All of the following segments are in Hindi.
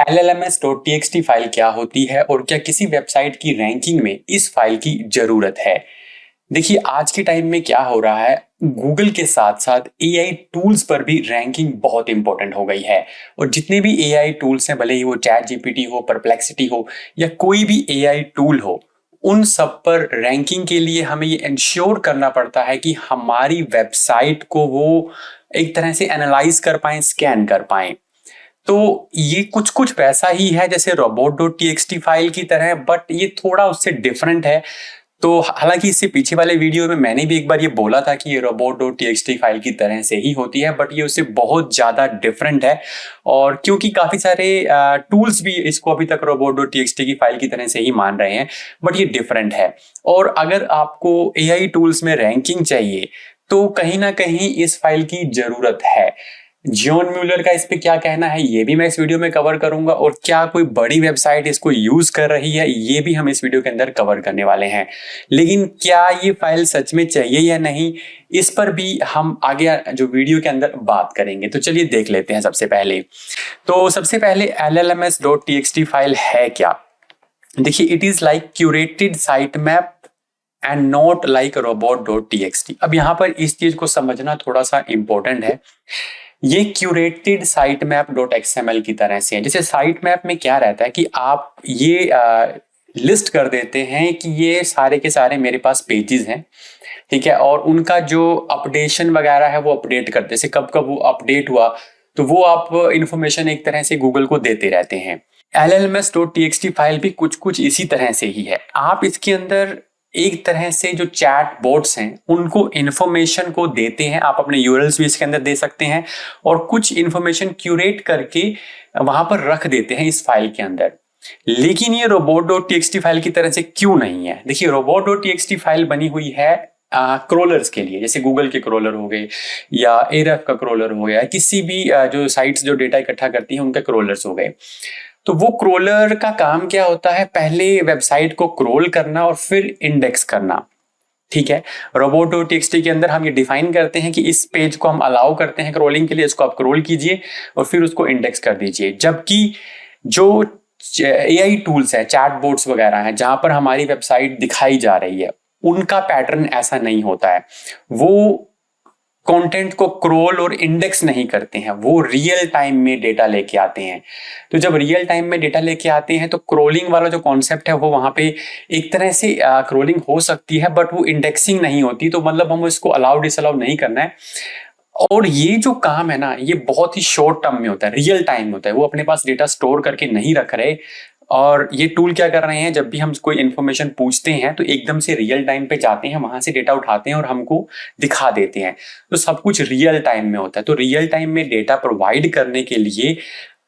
LLMs.txt फाइल क्या होती है और क्या किसी वेबसाइट की रैंकिंग में इस फाइल की जरूरत है। देखिए आज के टाइम में क्या हो रहा है, गूगल के साथ साथ एआई टूल्स पर भी रैंकिंग बहुत इंपॉर्टेंट हो गई है। और जितने भी एआई टूल्स हैं, भले ही वो चैट जीपीटी हो, परप्लेक्सिटी हो या कोई भी एआई टूल हो, उन सब पर रैंकिंग के लिए हमें ये इंश्योर करना पड़ता है कि हमारी वेबसाइट को वो एक तरह से एनालाइज कर पाए, स्कैन कर पाए। तो ये कुछ कुछ वैसा ही है जैसे robot.txt फाइल की तरह, बट ये थोड़ा उससे डिफरेंट है। तो हालांकि इससे पीछे वाले वीडियो में मैंने भी एक बार ये बोला था कि ये robot.txt फाइल की तरह से ही होती है, बट ये उससे बहुत ज्यादा डिफरेंट है। और क्योंकि काफी सारे टूल्स भी इसको अभी तक robot.txt की फाइल की तरह से ही मान रहे हैं, बट ये डिफरेंट है। और अगर आपको एआई टूल्स में रैंकिंग चाहिए तो कहीं ना कहीं इस फाइल की जरूरत है। जॉन म्यूलर का इस पे क्या कहना है ये भी मैं इस वीडियो में कवर करूंगा, और क्या कोई बड़ी वेबसाइट इसको यूज कर रही है ये भी हम इस वीडियो के अंदर कवर करने वाले हैं। लेकिन क्या ये फाइल सच में चाहिए या नहीं, इस पर भी हम आगे जो वीडियो के अंदर बात करेंगे। तो चलिए देख लेते हैं। सबसे पहले LLMs.txt फाइल है क्या। देखिए, it is like curated site map and not like robot.txt। अब यहाँ पर इस चीज को समझना थोड़ा सा इंपॉर्टेंट है। ये curated site map dot XML की तरह से है। जैसे साइट मैप में क्या रहता है कि आप ये लिस्ट कर देते हैं कि ये सारे के सारे मेरे पास पेजेस हैं, ठीक है, और उनका जो अपडेशन वगैरह है वो अपडेट करते हैं। जैसे कब कब वो अपडेट हुआ तो वो आप इंफॉर्मेशन एक तरह से गूगल को देते रहते हैं। LLMs.txt फाइल भी कुछ कुछ इसी तरह से ही है। आप इसके अंदर एक तरह से जो चैट बोट्स हैं उनको इंफॉर्मेशन को देते हैं। आप अपने यूआरएल्स भी इसके अंदर दे सकते हैं और कुछ इंफॉर्मेशन क्यूरेट करके वहां पर रख देते हैं इस फाइल के अंदर। लेकिन ये robot.txt फाइल की तरह से क्यों नहीं है। देखिए, robot.txt फाइल बनी हुई है क्रोलर्स के लिए, जैसे गूगल के क्रोलर हो गए या एरफ का क्रोलर हो गया, किसी भी जो साइट्स जो डेटा इकट्ठा करती हैं उनके क्रोलर्स हो गए। तो वो क्रोलर का काम क्या होता है, पहले वेबसाइट को क्रोल करना और फिर इंडेक्स करना, ठीक है। robot.txt के अंदर हम ये डिफाइन करते हैं कि इस पेज को हम अलाउ करते हैं क्रोलिंग के लिए, इसको आप क्रोल कीजिए और फिर उसको इंडेक्स कर दीजिए। जबकि जो एआई टूल्स है, चैट बोट्स वगैरह हैं, जहां पर हमारी वेबसाइट दिखाई जा रही है, उनका पैटर्न ऐसा नहीं होता है। वो कंटेंट को क्रोल और इंडेक्स नहीं करते हैं, वो रियल टाइम में डेटा लेके आते हैं। तो जब रियल टाइम में डेटा लेके आते हैं तो क्रोलिंग वाला जो कॉन्सेप्ट है वो वहां पे एक तरह से क्रोलिंग हो सकती है, बट वो इंडेक्सिंग नहीं होती। तो मतलब हम इसको अलाउ डिसअलाउ नहीं करना है। और ये जो काम है ना, ये बहुत ही शॉर्ट टर्म में होता है, रियल टाइम में होता है। वो अपने पास डेटा स्टोर करके नहीं रख रहे। और ये टूल क्या कर रहे हैं, जब भी हम कोई इंफॉर्मेशन पूछते हैं तो एकदम से रियल टाइम पे जाते हैं, वहां से डेटा उठाते हैं और हमको दिखा देते हैं। तो सब कुछ रियल टाइम में होता है। तो रियल टाइम में डेटा प्रोवाइड करने के लिए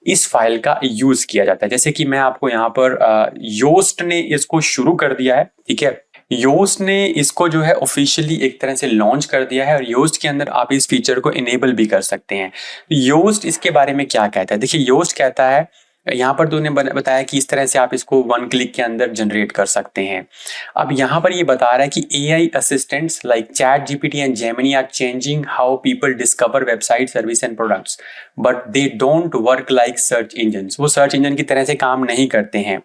इस फाइल का यूज किया जाता है। जैसे कि मैं आपको यहाँ पर योस्ट ने इसको शुरू कर दिया है, ठीक है। योस्ट ने इसको जो है ऑफिशियली एक तरह से लॉन्च कर दिया है और योस्ट के अंदर आप इस फीचर को इनेबल भी कर सकते हैं। योस्ट इसके बारे में क्या कहता है, देखिए योस्ट कहता है, यहाँ पर तूने बताया कि इस तरह से आप इसको 1 क्लिक के अंदर जनरेट कर सकते हैं। अब यहाँ पर ये बता रहा है कि AI assistants like ChatGPT and Gemini are changing how people discover website, service and products, but they don't work like search engine. वो सर्च इंजन की तरह से काम नहीं करते हैं।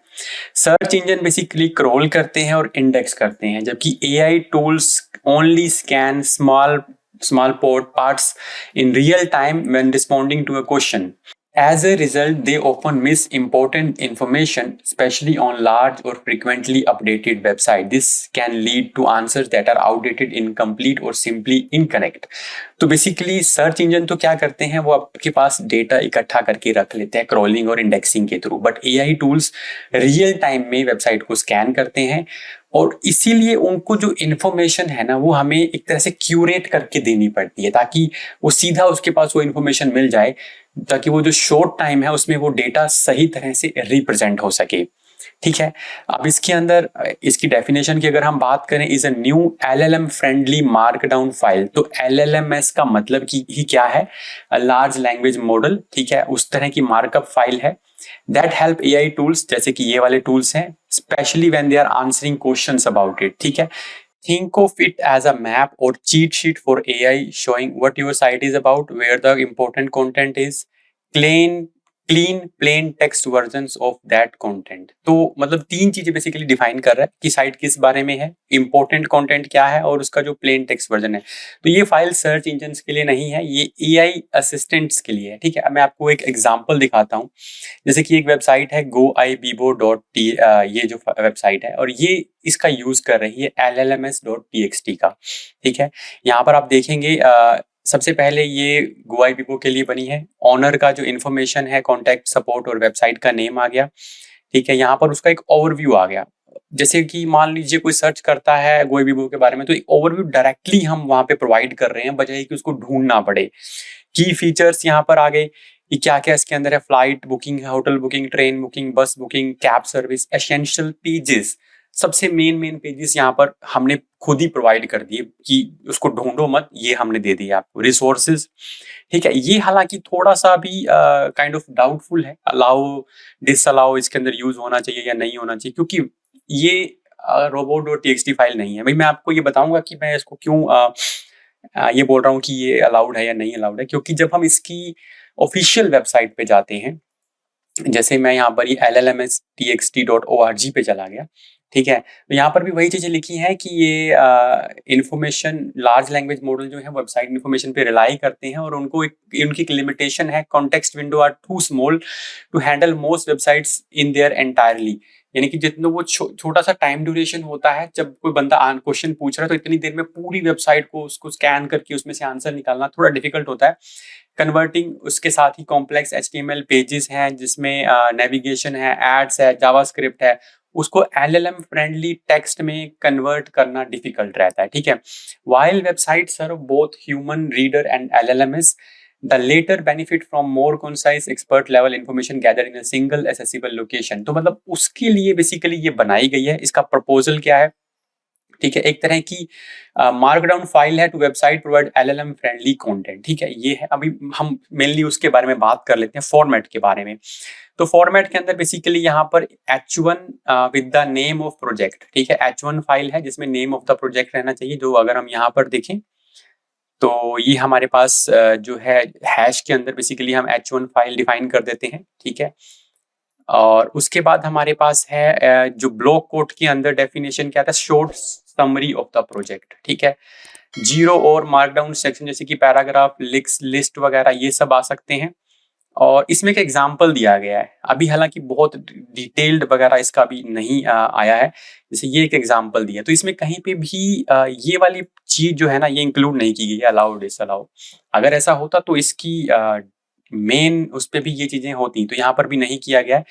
सर्च इंजन बेसिकली क्रोल करते हैं और इंडेक्स करते हैं, जबकि AI tools only scan small parts in real time when responding to a question. As a result, they often miss important information, especially on large or frequently updated websites. This can lead to answers that are outdated, incomplete, or simply incorrect. तो बेसिकली सर्च इंजन तो क्या करते हैं, वो आपके पास डेटा इकट्ठा करके रख लेते हैं क्रॉलिंग और इंडेक्सिंग के through, but AI tools real time में वेबसाइट को स्कैन करते हैं और इसीलिए उनको जो इन्फॉर्मेशन है ना वो हमें एक तरह से क्यूरेट करके देनी पड़ती है, ताकि वो सीधा उसके पास वो इन्फॉर्मेशन मिल जाए, ताकि वो जो शॉर्ट टाइम है उसमें वो डेटा सही तरह से रिप्रेजेंट हो सके, ठीक है। अब इसके अंदर इसकी डेफिनेशन की अगर हम बात करें, is a new LLM friendly markdown file. तो LLMS का मतलब ही क्या है, लार्ज लैंग्वेज मॉडल, ठीक है, उस तरह की मार्कअप फाइल है दैट हेल्प एआई टूल्स, जैसे कि ये वाले टूल्स हैं, specially when they are answering questions about it, ठीक है। Think of it as a map or cheat sheet for AI showing what your site is about, where the important content is. Clean clean plain text versions of that content. तो मतलब तीन चीजें बेसिकली डिफाइन कर रहा है कि साइट किस बारे में है, इंपॉर्टेंट कंटेंट क्या है और उसका जो प्लेन टेक्स्ट वर्जन है। तो ये फाइल सर्च इंजन के लिए नहीं है, ये एआई असिस्टेंट्स के लिए है। ठीक है, अब मैं आपको एक एग्जांपल दिखाता हूँ। जैसे कि एक वेबसाइट है goibibo.t, ये जो वेबसाइट है और ये इसका यूज कर रही है llms.txt का। ठीक है, यहाँ पर आप देखेंगे सबसे पहले ये गोआईबीबो के लिए बनी है। ऑनर का जो इन्फॉर्मेशन है, कॉन्टैक्ट सपोर्ट और वेबसाइट का नेम आ गया। ठीक है, यहाँ पर उसका एक ओवरव्यू आ गया। जैसे कि मान लीजिए कोई सर्च करता है गोआईबीबो के बारे में, तो एक ओवरव्यू डायरेक्टली हम वहां पे प्रोवाइड कर रहे हैं, बजाय कि उसको ढूंढना पड़े। की फीचर्स यहाँ पर आ गए कि क्या क्या इसके अंदर है, फ्लाइट बुकिंग है, होटल बुकिंग, ट्रेन बुकिंग, बस booking, cab service, essential pages, सबसे मेन पेजेस यहाँ पर हमने खुद ही प्रोवाइड कर दिए कि उसको ढूंढो मत, ये हमने दे दिया आपको रिसोर्सेज। ठीक है, ये हालांकि थोड़ा सा भी काइंड ऑफ डाउटफुल है, अलाउ डिसअलाउ इसके अंदर यूज होना चाहिए या नहीं होना चाहिए, क्योंकि ये robot.txt फाइल नहीं है। भाई मैं आपको ये बताऊंगा कि मैं इसको क्यों ये बोल रहा हूँ कि ये अलाउड है या नहीं अलाउड है, क्योंकि जब हम इसकी ऑफिशियल वेबसाइट पे जाते हैं, जैसे मैं यहाँ पर ये llms.txt.org पे चला गया। ठीक है, तो यहाँ पर भी वही चीजें लिखी हैं कि ये इंफॉर्मेशन लार्ज लैंग्वेज मॉडल जो है वेबसाइट इंफॉर्मेशन पे रिलाई करते हैं और उनको उनकी एक लिमिटेशन है, context window are too small to handle most websites in their entirely. यानी कि जितना वो छोटा सा टाइम ड्यूरेशन होता है, जब कोई बंदा क्वेश्चन पूछ रहा है तो इतनी देर में पूरी वेबसाइट को उसको स्कैन करके उसमें से आंसर निकालना थोड़ा डिफिकल्ट होता है। कन्वर्टिंग उसके साथ ही कॉम्प्लेक्स HTML पेजेस हैं जिसमें नेविगेशन है, एड्स है, जावास्क्रिप्ट है, उसको LLM फ्रेंडली टेक्स्ट में कन्वर्ट करना डिफिकल्ट रहता है। ठीक है, while website serve both human reader and LLMs, the latter benefit from more concise expert level information gather in a single accessible location. तो मतलब उसके लिए बेसिकली ये बनाई गई है। इसका प्रपोजल क्या है? ठीक है, एक तरह की मार्कडाउन फाइल है to website provide LLM friendly content. ठीक है, ये है। अभी हम मेनली उसके बारे में बात कर लेते हैं, फॉर्मेट के बारे में। तो फॉर्मेट के अंदर बेसिकली यहाँ पर H1 with the name of project. ठीक है, H1 फाइल है जिसमें नेम ऑफ द प्रोजेक्ट रहना चाहिए। जो अगर हम यहाँ पर देखें तो ये हमारे पास जो है हैश के अंदर बेसिकली हम H1 फाइल डिफाइन कर देते हैं। ठीक है, और उसके बाद हमारे पास है जो ब्लॉक कोड के अंदर डेफिनेशन क्या था, short summary of the project. ठीक है, जीरो और मार्कडाउन सेक्शन जैसे कि पैराग्राफ, लिस्ट वगैरह ये सब आ सकते हैं। और इसमें एक एग्जाम्पल दिया गया है, अभी हालांकि बहुत डिटेल्ड वगैरह इसका भी नहीं आया है। जैसे ये एक एग्जाम्पल दिया, तो इसमें कहीं पे भी ये वाली चीज जो है ना, ये इंक्लूड नहीं की गई है, अलाउ डिसअलाउ। अगर ऐसा होता तो इसकी मेन उस पे भी ये चीजें होती, तो यहाँ पर भी नहीं किया गया है।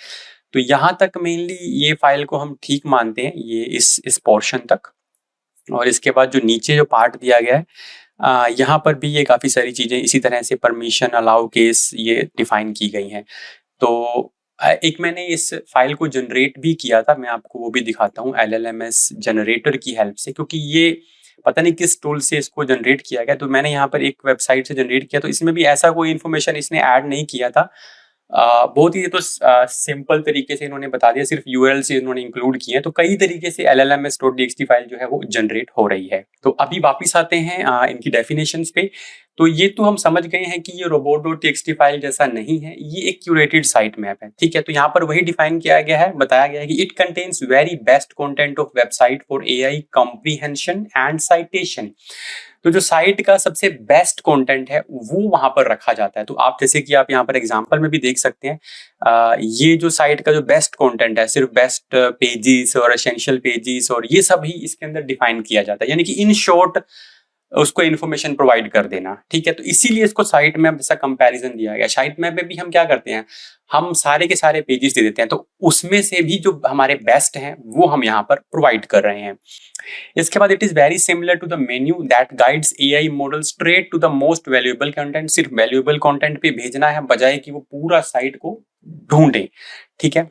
तो यहाँ तक मेनली ये फाइल को हम ठीक मानते हैं, ये इस पोर्शन तक। और इसके बाद जो नीचे जो पार्ट दिया गया है, यहाँ पर भी ये काफ़ी सारी चीज़ें इसी तरह से परमिशन, अलाउ, केस ये डिफाइन की गई हैं। तो एक मैंने इस फाइल को जनरेट भी किया था, मैं आपको वो भी दिखाता हूँ LLMS जनरेटर की हेल्प से, क्योंकि ये पता नहीं किस टूल से इसको जनरेट किया गया। तो मैंने यहाँ पर एक वेबसाइट से जनरेट किया, तो इसमें भी ऐसा कोई इन्फॉर्मेशन इसने ऐड नहीं किया था। बहुत ही तो सिंपल तरीके से इन्होंने बता दिया, सिर्फ URL से इन्होंने इंक्लूड किए हैं। तो कई तरीके से llms.txt फाइल जो है वो जनरेट हो रही है। तो अभी वापिस आते हैं इनकी डेफिनेशंस पे। तो ये तो हम समझ गए हैं कि ये robot.txt फाइल जैसा नहीं है, ये एक क्यूरेटेड साइट मैप है। ठीक है, तो यहाँ पर वही डिफाइन किया गया है, बताया गया है कि it contains very best content of website for AI comprehension and citation. तो जो साइट का सबसे बेस्ट कंटेंट है वो वहां पर रखा जाता है। तो आप जैसे कि आप यहाँ पर एग्जांपल में भी देख सकते हैं, ये जो साइट का जो बेस्ट कंटेंट है, सिर्फ बेस्ट पेजेस और एसेंशियल पेजेस और ये सब ही इसके अंदर डिफाइन किया जाता है, यानी कि इन शॉर्ट उसको इन्फॉर्मेशन प्रोवाइड कर देना। ठीक है, तो इसीलिए इसको साइट मैप जैसा कंपैरिजन दिया गया। साइट मैप में भी हम क्या करते हैं, हम सारे के सारे पेजेस दे देते हैं, तो उसमें से भी जो हमारे बेस्ट हैं वो हम यहाँ पर प्रोवाइड कर रहे हैं। इसके बाद it is very similar to the menu that guides AI model straight to the most valuable content. सिर्फ वैल्यूएबल कंटेंट पे भेजना है, बजाय कि वो पूरा साइट को ढूंढे। ठीक है,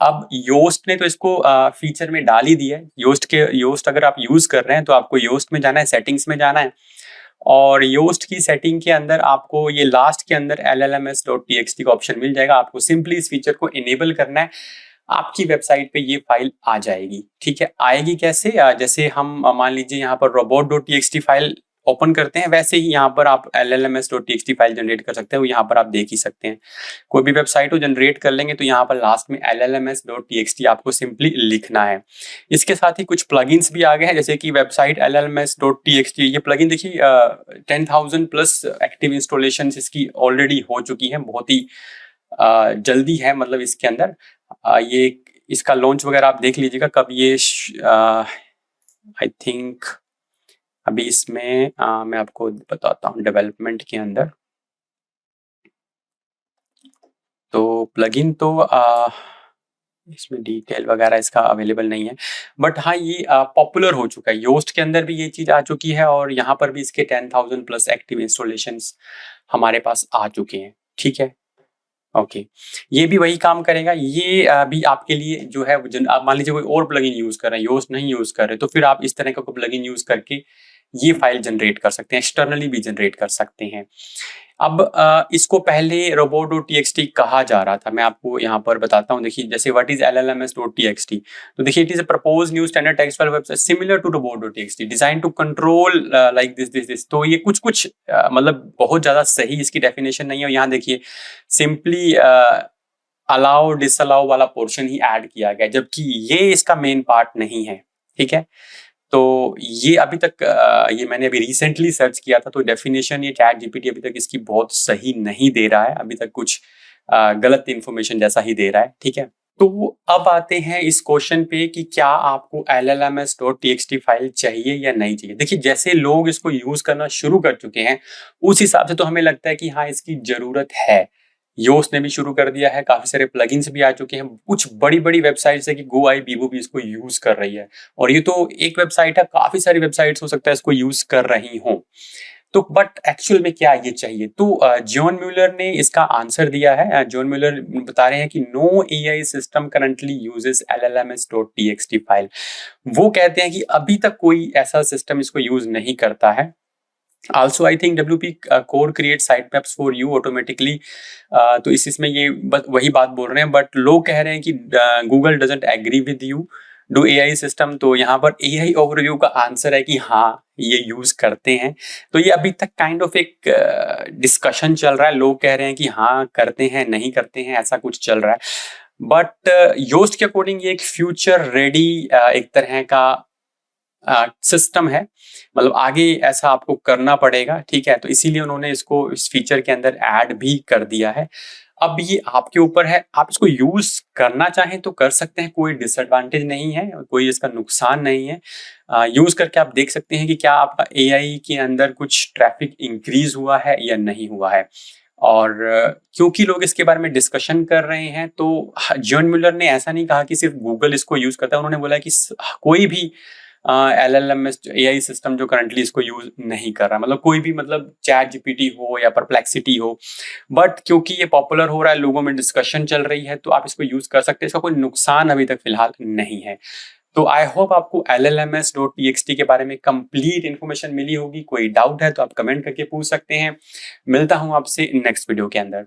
अब योस्ट ने तो इसको फीचर में डाल ही दिया है। योस्ट अगर आप यूज कर रहे हैं तो आपको योस्ट में जाना है, सेटिंग्स में जाना है, और योस्ट की सेटिंग के अंदर आपको ये लास्ट के अंदर llms.txt का ऑप्शन मिल जाएगा। आपको सिंपली इस फीचर को इनेबल करना है, आपकी वेबसाइट पे ये फाइल आ जाएगी। ठीक है, आएगी कैसे? जैसे हम मान लीजिए यहाँ पर robot.txt फाइल ओपन करते हैं वैसे ही यहाँ पर आप llms.txt फाइल जनरेट कर सकते हैं, वो यहाँ पर आप देख ही सकते हैं। कोई भी वेबसाइट को जनरेट कर लेंगे तो यहाँ पर लास्ट में llms.txt आपको सिंपली लिखना है। इसके साथ ही कुछ प्लगइन्स भी आ गए हैं, जैसे कि वेबसाइट llms.txt, ये प्लगइन देखिए 10,000 प्लस एक्टिव इंस्टॉलेशन इसकी ऑलरेडी हो चुकी है, बहुत ही जल्दी है, मतलब इसके अंदर ये इसका लॉन्च वगैरह आप देख लीजिएगा कब ये आई थिंक अभी इसमें मैं आपको बताता हूँ डेवलपमेंट के अंदर। तो प्लगइन तो इसमें डिटेल वगैरह इसका अवेलेबल नहीं है, बट हाँ ये पॉपुलर हो चुका है। योस्ट के अंदर भी ये चीज़ आ चुकी है और यहाँ पर भी इसके 10,000 प्लस एक्टिव इंस्टॉलेशंस हमारे पास आ चुके हैं। ठीक है, ओके, ये भी वही काम करेगा। ये भी आपके लिए जो है, आप मान लीजिए कोई और प्लगइन यूज कर रहे हैं, योस्ट नहीं यूज कर रहे, तो फिर आप इस तरह का कोई प्लगइन यूज करके ये फाइल जनरेट कर सकते हैं, एक्सटर्नली भी जनरेट कर सकते हैं। अब इसको पहले robot.txt कहा जा रहा था, मैं आपको यहाँ पर बताता हूँ। देखिए जैसे व्हाट इज llms.txt, तो देखिए it is a proposed new standard text file website similar to robot.txt design to control like this. तो ये कुछ मतलब बहुत ज्यादा सही इसकी डेफिनेशन नहीं है। यहाँ देखिए सिंपली अलाउ डिसअलाउ वाला पोर्शन ही ऐड किया गया, जबकि ये इसका मेन पार्ट नहीं है। ठीक है, तो ये अभी तक ये मैंने अभी रिसेंटली सर्च किया था, तो डेफिनेशन ये चैट जीपीटी अभी तक इसकी बहुत सही नहीं दे रहा है, अभी तक कुछ गलत इन्फॉर्मेशन जैसा ही दे रहा है। ठीक है, तो अब आते हैं इस क्वेश्चन पे कि क्या आपको llms.txt फाइल चाहिए या नहीं चाहिए। देखिए जैसे लोग इसको यूज करना शुरू कर चुके हैं उस हिसाब से तो हमें लगता है कि हाँ इसकी जरूरत है। योस्ट ने भी शुरू कर दिया है, काफी सारे प्लगइन्स भी आ चुके हैं, कुछ बड़ी बड़ी वेबसाइट्स है कि गोआई बीबो भी इसको यूज कर रही है, और ये तो एक वेबसाइट है, काफी सारी वेबसाइट्स हो सकता है इसको यूज कर रही हो। तो बट एक्चुअल में क्या ये चाहिए, तो जॉन म्यूलर ने इसका आंसर दिया है। जॉन म्यूलर बता रहे हैं कि no AI system currently uses llms.txt file. वो कहते हैं कि अभी तक कोई ऐसा सिस्टम इसको यूज नहीं करता है। Also, I think WP Core creates sitemaps for you automatically. तो इसमें ये वही बात बोल रहे हैं, बट लोग कह रहे हैं कि Google doesn't agree with you do AI system। तो यहाँ पर AI overview का आंसर है कि हाँ ये यूज करते हैं। तो ये अभी तक काइंड ऑफ एक डिस्कशन चल रहा है, लोग कह रहे हैं कि हाँ करते हैं नहीं करते हैं, ऐसा कुछ चल रहा है। बट योस्ट के अकॉर्डिंग ये एक फ्यूचर रेडी एक तरह का सिस्टम है, मतलब आगे ऐसा आपको करना पड़ेगा। ठीक है, तो इसीलिए उन्होंने इसको इस फीचर के अंदर ऐड भी कर दिया है। अब ये आपके ऊपर है, आप इसको यूज करना चाहें तो कर सकते हैं, कोई डिसएडवांटेज नहीं है, कोई इसका नुकसान नहीं है। यूज करके आप देख सकते हैं कि क्या आपका एआई के अंदर कुछ ट्रैफिक इंक्रीज हुआ है या नहीं हुआ है। और क्योंकि लोग इसके बारे में डिस्कशन कर रहे हैं, तो जॉन म्यूलर ने ऐसा नहीं कहा कि सिर्फ गूगल इसको यूज करता है, उन्होंने बोला कि कोई भी LLMS AI सिस्टम जो करंटली इसको यूज नहीं कर रहा, मतलब कोई भी, मतलब चैट जीपीटी हो या परप्लेक्सिटी हो, बट क्योंकि ये पॉपुलर हो रहा है, लोगों में डिस्कशन चल रही है, तो आप इसको यूज कर सकते हैं। इसका कोई नुकसान अभी तक फिलहाल नहीं है। तो आई होप आपको llms.txt के बारे में कंप्लीट इन्फॉर्मेशन मिली होगी। कोई डाउट है तो आप कमेंट करके पूछ सकते हैं। मिलता हूं आपसे नेक्स्ट वीडियो के अंदर।